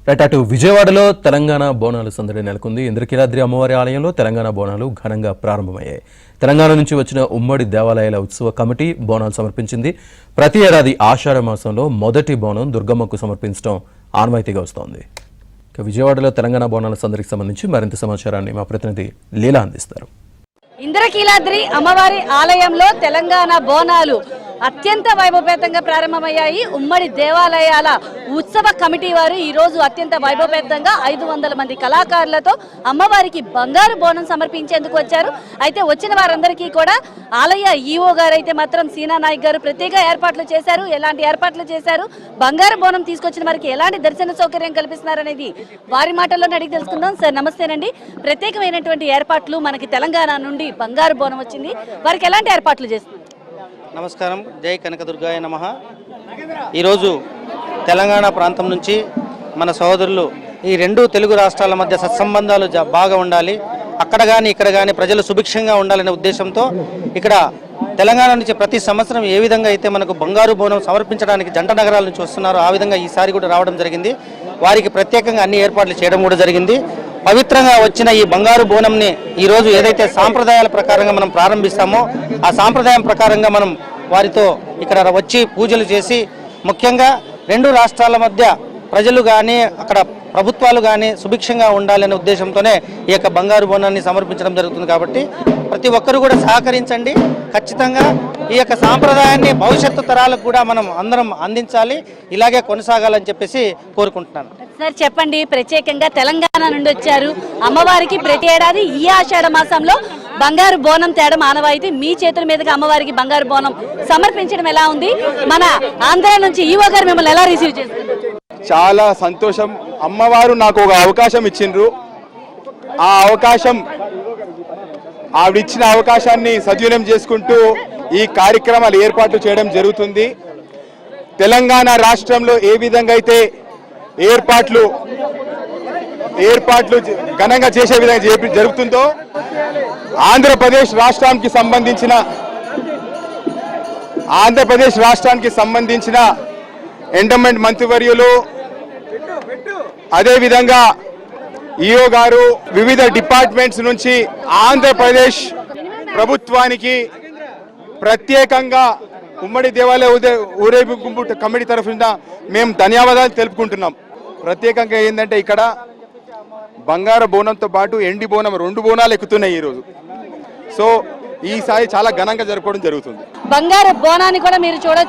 Right, అటు విజయవాడలో తెలంగాణ బోనాలు సందడి నెలకొంది. ఇంద్రకీలాద్రి అమ్మవారి ఆలయంలో తెలంగాణ బోనాలు ఘనంగా ప్రారంభమయ్యాయి. తెలంగాణ నుంచి వచ్చిన ఉమ్మడి దేవాలయాల ఉత్సవ కమిటీ బోనాలు సమర్పించింది. ప్రతి ఏడాది ఆషాఢ మాసంలో మొదటి బోనం దుర్గమ్మకు సమర్పించడం ఆనవాయితీగా వస్తోంది. విజయవాడలో తెలంగాణ బోనాల సందడికి సంబంధించి మరింత సమాచారాన్ని మా ప్రతినిధి లీలా అందిస్తారు. ఇంద్రకీలాద్రి అమ్మవారి ఆలయంలో తెలంగాణ బోనాలు అత్యంత వైభవపేతంగా ప్రారంభమయ్యాయి. ఉమ్మడి దేవాలయాల ఉత్సవ కమిటీ వారు ఈ రోజు అత్యంత వైభవపేతంగా 500 మంది కళాకారులతో అమ్మవారికి బంగారు బోనం సమర్పించేందుకు వచ్చారు. అయితే వచ్చిన వారందరికీ కూడా ఆలయ ఈవో గారు అయితే మాత్రం సీనా నాయక్ గారు ప్రత్యేక ఏర్పాట్లు చేశారు. ఎలాంటి ఏర్పాట్లు చేశారు, బంగారు బోనం తీసుకొచ్చిన వారికి ఎలాంటి దర్శన సౌకర్యం కల్పిస్తున్నారనేది వారి మాటల్లోనే అడిగి తెలుసుకుందాం. సార్ నమస్తేనండి. ప్రత్యేకమైనటువంటి ఏర్పాట్లు మనకి తెలంగాణ నుండి బంగారు బోనం వచ్చింది, వారికి ఎలాంటి ఏర్పాట్లు చేస్తున్నారు? నమస్కారం, జై కనకదుర్గాయ నమః. ఈరోజు తెలంగాణ ప్రాంతం నుంచి మన సోదరులు ఈ రెండు తెలుగు రాష్ట్రాల మధ్య సత్సంబంధాలు బాగా ఉండాలి, అక్కడ కానీ ఇక్కడ కానీ ప్రజలు సుభిక్షంగా ఉండాలనే ఉద్దేశంతో ఇక్కడ తెలంగాణ నుంచి ప్రతి సంవత్సరం ఏ విధంగా అయితే మనకు బంగారు బోనం సమర్పించడానికి జంట నగరాల నుంచి వస్తున్నారో ఆ విధంగా ఈసారి కూడా రావడం జరిగింది. వారికి ప్రత్యేకంగా అన్ని ఏర్పాట్లు చేయడం కూడా జరిగింది. పవిత్రంగా వచ్చిన ఈ బంగారు బోనంని ఈరోజు ఏదైతే సాంప్రదాయాల ప్రకారంగా మనం ప్రారంభిస్తామో ఆ సాంప్రదాయం ప్రకారంగా మనం వారితో ఇక్కడ వచ్చి పూజలు చేసి ముఖ్యంగా రెండు రాష్ట్రాల మధ్య ప్రజలు కానీ అక్కడ ప్రభుత్వాలు కానీ సుభిక్షంగా ఉండాలనే ఉద్దేశంతోనే ఈ యొక్క బంగారు బోనాన్ని సమర్పించడం జరుగుతుంది. కాబట్టి ప్రతి ఒక్కరు కూడా సహకరించండి. ఖచ్చితంగా ఈ యొక్క సాంప్రదాయాన్ని భవిష్యత్తు తరాలకు కూడా మనం అందరం అందించాలి, ఇలాగే కొనసాగాలని చెప్పేసి కోరుకుంటున్నాను. సార్ చెప్పండి, ప్రత్యేకంగా తెలంగాణ నుండి వచ్చారు, అమ్మవారికి ప్రతి ఏడాది ఈ ఆషాఢ మాసంలో బంగారు బోనం తేడం ఆనవాయితీ, మీ చేతుల మీదుగా అమ్మవారికి బంగారు బోనం సమర్పించడం ఎలా ఉంది? మన ఆంధ్ర నుంచి ఈవో గారు మిమ్మల్ని ఎలా రిసీవ్ చేస్తారు? చాలా సంతోషం. అమ్మవారు నాకు ఒక అవకాశం ఇచ్చిండ్రు. ఆ అవకాశం ఆవిడిచ్చిన అవకాశాన్ని సద్వినియోగం చేసుకుంటూ ఈ కార్యక్రమాలు ఏర్పాటు చేయడం జరుగుతుంది. తెలంగాణ రాష్ట్రంలో ఏ విధంగా అయితే ఏర్పాట్లు ఘనంగా చేసే విధంగా జరుగుతుందో ఆంధ్రప్రదేశ్ రాష్ట్రానికి సంబంధించిన ఎండోమెంట్ మంత్రివర్యులు అదేవిధంగా ఈఓ గారు వివిధ డిపార్ట్మెంట్స్ నుంచి ఆంధ్రప్రదేశ్ ప్రభుత్వానికి ప్రత్యేకంగా ఉమ్మడి దేవాలయ ఊరేగింపు కమిటీ తరఫున మేము ధన్యవాదాలు తెలుపుకుంటున్నాం. ప్రత్యేకంగా ఏంటంటే ఇక్కడ బంగారు బోనంతో పాటు ఎండి బోనం 2 బోనాలు ఎక్కుతున్నాయి ఈరోజు. సో ఈసారి చాలా ఘనంగా జరుపుకోవడం జరుగుతుంది. బంగారు బోనాన్ని కూడా మీరు చూడొచ్చు.